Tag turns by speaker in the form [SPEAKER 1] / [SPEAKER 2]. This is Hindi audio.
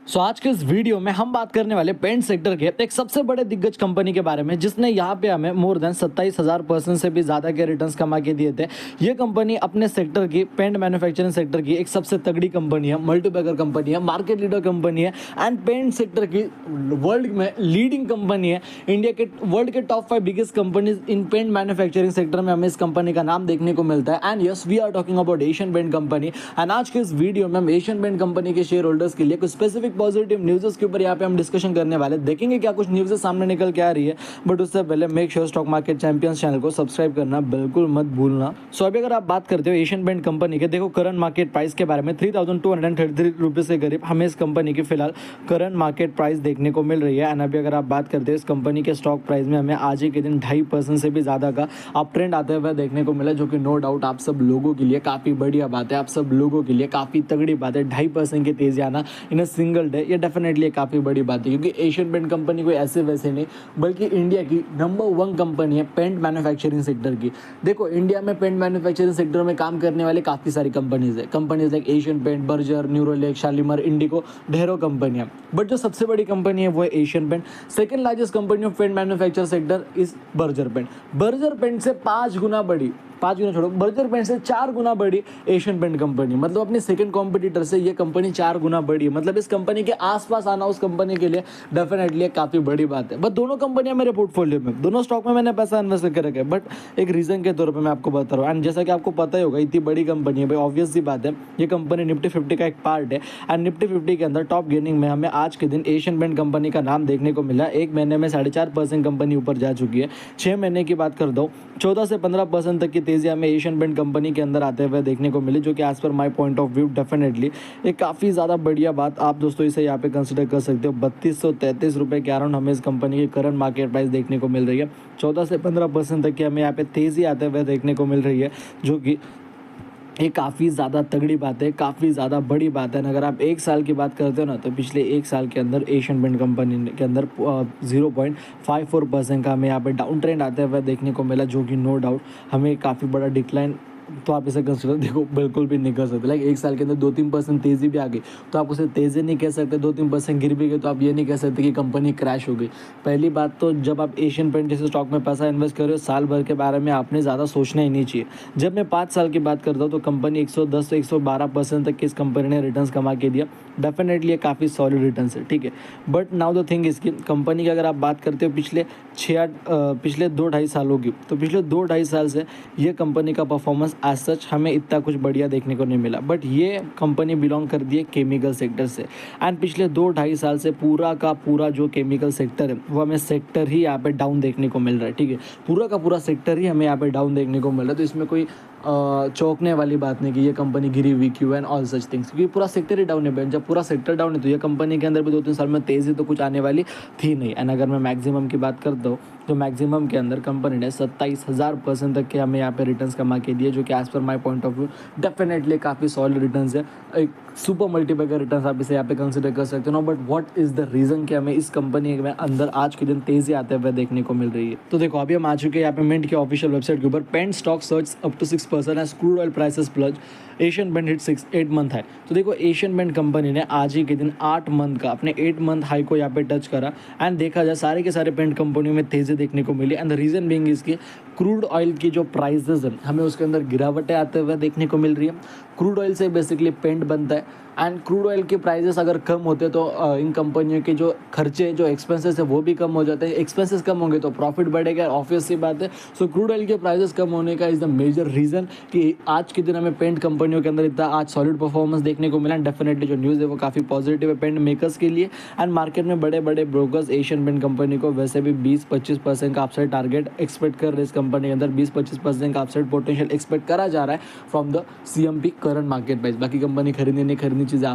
[SPEAKER 1] सो आज के इस वीडियो में हम बात करने वाले पेंट सेक्टर के एक सबसे बड़े दिग्गज कंपनी के बारे में, जिसने यहाँ पे हमें मोर देन 27,000% से भी ज़्यादा के रिटर्न्स कमा के दिए थे। ये कंपनी अपने सेक्टर की, पेंट मैन्युफैक्चरिंग सेक्टर की एक सबसे तगड़ी कंपनी है, मल्टीबैगर कंपनी है, मार्केट लीडर कंपनी है एंड पेंट सेक्टर की वर्ल्ड में लीडिंग कंपनी है। इंडिया के वर्ल्ड के top 5 biggest companies in paint manufacturing sector में हमें इस कंपनी का नाम देखने को मिलता है। And yes, we are talking about Asian paint company. And आज के इस वीडियो में हम एशियन पेंट कंपनी के शेयर होल्डर्स के लिए कुछ स्पेसिफिक पॉजिटिव न्यूज़ के ऊपर यहाँ पे हम डिस्कशन करने वाले, देखेंगे क्या कुछ न्यूज़ सामने निकल के आ रही है। बट उससे पहले make sure stock market champions channel को सब्सक्राइब करना बिल्कुल मत भूलना। सो अभी अगर आप बात करते हो एशियन पेंट कंपनी के, देखो करंट मार्केट प्राइस के बारे में 3,233 रुपीज़ के करीब हमें इस कंपनी की फिलहाल करंट मार्केट प्राइस देखने को मिल रही है। एंड अभी अगर आप बात करते हो इस कंपनी के स्टॉक प्राइस में हमें आज ही के दिन 2.5% से भी ज़्यादा का अप ट्रेंड आते हुए देखने को मिला, जो कि नो डाउट आप सब लोगों के लिए काफ़ी बढ़िया बात है, आप सब लोगों के लिए काफ़ी तगड़ी बात है। 2.5% की तेज़ी आना इन अ सिंगल डे, ये डेफिनेटली काफ़ी बड़ी बात है, क्योंकि एशियन पेंट कंपनी कोई ऐसे वैसे नहीं बल्कि इंडिया की नंबर 1 कंपनी है पेंट मैन्युफैक्चरिंग सेक्टर की। देखो इंडिया में पेंट मैन्युफैक्चरिंग सेक्टर में काम करने वाले काफ़ी सारी कंपनीज है, companies like Asian Paint, Berger, Nerolac, Shalimar, Indigo, ढेरों कंपनियां। बट जो सबसे बड़ी कंपनी है वो है Asian paint. Second largest company of paint manufacture sector is Berger paint. Berger paint से 5 गुना बड़ी, 5 गुना छोड़ो, बर्जर पेंट से 4 गुना बड़ी एशियन पेंट कंपनी। मतलब अपने सेकंड कॉम्पिटिटर से ये कंपनी 4 गुना बड़ी है। मतलब इस कंपनी के आसपास आना उस कंपनी के लिए डेफिनेटली काफ़ी बड़ी बात है। बट दोनों कंपनियां मेरे पोर्टफोलियो में, दोनों स्टॉक में मैंने पैसा इन्वेस्ट करके रखा है, बट एक रीज़न के तौर पर मैं आपको बता रहा हूँ। एंड जैसा कि आपको पता ही होगा, इतनी बड़ी कंपनी है भाई, ऑब्वियस सी बात है, ये कंपनी निफ्टी 50 का एक पार्ट है। एंड निफ्टी 50 के अंदर टॉप गेनिंग में हमें आज के दिन एशियन पेंट कंपनी का नाम देखने को मिला। एक महीने में 4.5% कंपनी ऊपर जा चुकी है। 6 महीने की बात कर दो, 14 से 15% तक की तेज़ी हमें एशियन पेंट कंपनी के अंदर आते हुए देखने को मिली, जो कि as per my point of view definitely एक काफ़ी ज़्यादा बढ़िया बात आप दोस्तों इसे यहाँ पे कंसिडर कर सकते हो। 3233 रुपये के अराउंड हमें इस कंपनी की करंट मार्केट प्राइस देखने को मिल रही है। 14 से 15% तक की हमें यहाँ पे तेज़ी आते हुए देखने को मिल रही है, जो कि ये काफ़ी ज़्यादा तगड़ी बात है, काफ़ी ज़्यादा बड़ी बात है। अगर आप 1 साल की बात करते हो ना, तो पिछले 1 साल के अंदर एशियन पेंट कंपनी के अंदर 0.54% का हमें यहाँ पे डाउन ट्रेंड आते हुए देखने को मिला, जो कि नो डाउट हमें काफ़ी बड़ा डिक्लाइन, तो आप इसे कंसिडर देखो बिल्कुल भी नहीं कर सकते। लाइक 1 साल के अंदर 2-3% तेज़ी भी आ गई तो आप उसे तेज़ी नहीं कह सकते, 2-3% गिर भी गए तो आप ये नहीं कह सकते कि कंपनी क्रैश हो गई। पहली बात तो जब आप एशियन पेंट जैसे स्टॉक में पैसा इन्वेस्ट कर रहे हो, साल भर के बारे में आपने ज़्यादा सोचना ही नहीं चाहिए। जब मैं 5 साल की बात करता हूँ तो कंपनी 110 से 112% तक की इस कंपनी ने रिटर्न्स कमा के दिया। डेफिनेटली ये काफ़ी सॉलिड रिटर्न्स है, ठीक है। बट नाउ द थिंग इसकी कंपनी की अगर आप बात करते हो पिछले 2-2.5 सालों की, तो पिछले 2-2.5 साल से ये कंपनी का परफॉर्मेंस एज सच हमें इतना कुछ बढ़िया देखने को नहीं मिला। बट ये कंपनी बिलोंग करती है केमिकल सेक्टर से, एंड पिछले 2-2.5 साल से पूरा का पूरा जो केमिकल सेक्टर है वो हमें सेक्टर ही यहाँ पे डाउन देखने को मिल रहा है, ठीक है। पूरा का पूरा सेक्टर ही हमें यहाँ पे डाउन देखने को मिल रहा है। तो इसमें कोई चौंकने वाली बात नहीं कि ये कंपनी गिरी हुई क्यों एंड ऑल सच थिंग्स, क्योंकि पूरा सेक्टर ही डाउन है। जब पूरा सेक्टर डाउन है तो ये कंपनी के अंदर भी 2-3 साल में तेज़ी तो कुछ आने वाली थी नहीं। एंड अगर मैं मैक्सिमम की बात करता हूँ तो मैक्सिमम के अंदर कंपनी ने 27,000% तक के हमें यहाँ पे रिटर्न्स कमा के दिए, जो कि as per my point of view definitely काफ़ी सॉलिड रिटर्न्स है। एक सुपर मल्टीबैगर रिटर्न्स आप इसे यहाँ पे कंसिडर कर सकते हो ना। But what is the reason कि हमें इस कंपनी में अंदर आज के दिन तेज़ी आते हुए देखने को मिल रही है। तो देखो अभी हम आ चुके हैं यहाँ पे मिंट के ऑफिशियल वेबसाइट के ऊपर। Paint stock surge up to 6% as crude oil prices plunge, Asian paint hit 8 month है। तो देखो एशियन पेंट कंपनी ने आज ही के दिन 8 मंथ का अपने 8 मंथ हाई को यहाँ पे टच करा। एंड देखा जाए सारे के सारे पेंट कंपनियों में तेज़ी देखने को मिली। एंड द रीज़न बीइंग इसकी क्रूड ऑयल की जो प्राइसेस है हमें उसके अंदर गिरावटें आते हुए देखने को मिल रही है। क्रूड ऑयल से बेसिकली पेंट बनता है, एंड क्रूड ऑयल के प्राइसेस अगर कम होते तो इन कंपनियों के जो खर्चे, जो एक्सपेंसेस है वो भी कम हो जाते हैं। एक्सपेंसेस कम होंगे तो प्रॉफिट बढ़ेगा, ऑब्वियस सी बात है। सो क्रूड ऑयल के प्राइसेस कम होने का इज़ द मेजर रीज़न कि आज के दिन हमें पेंट कंपनियों के अंदर इतना आज सॉलिड परफॉर्मेंस देखने को मिला। डेफिनेटली जो न्यूज़ है वो काफ़ी पॉजिटिव है पेंट मेकर्स के लिए। एंड मार्केट में बड़े बड़े ब्रोकर्स एशियन पेंट कंपनी को वैसे भी 20-25% का अपसाइड टारगेट एक्सपेक्ट कर रहे हैं। इस कंपनी के अंदर 20-25% का अपसाइड पोटेंशियल एक्सपेक्ट करा जा रहा है from the CMP current market price. बाकी कंपनी खरीदनी नहीं खरीदनी चीज़ें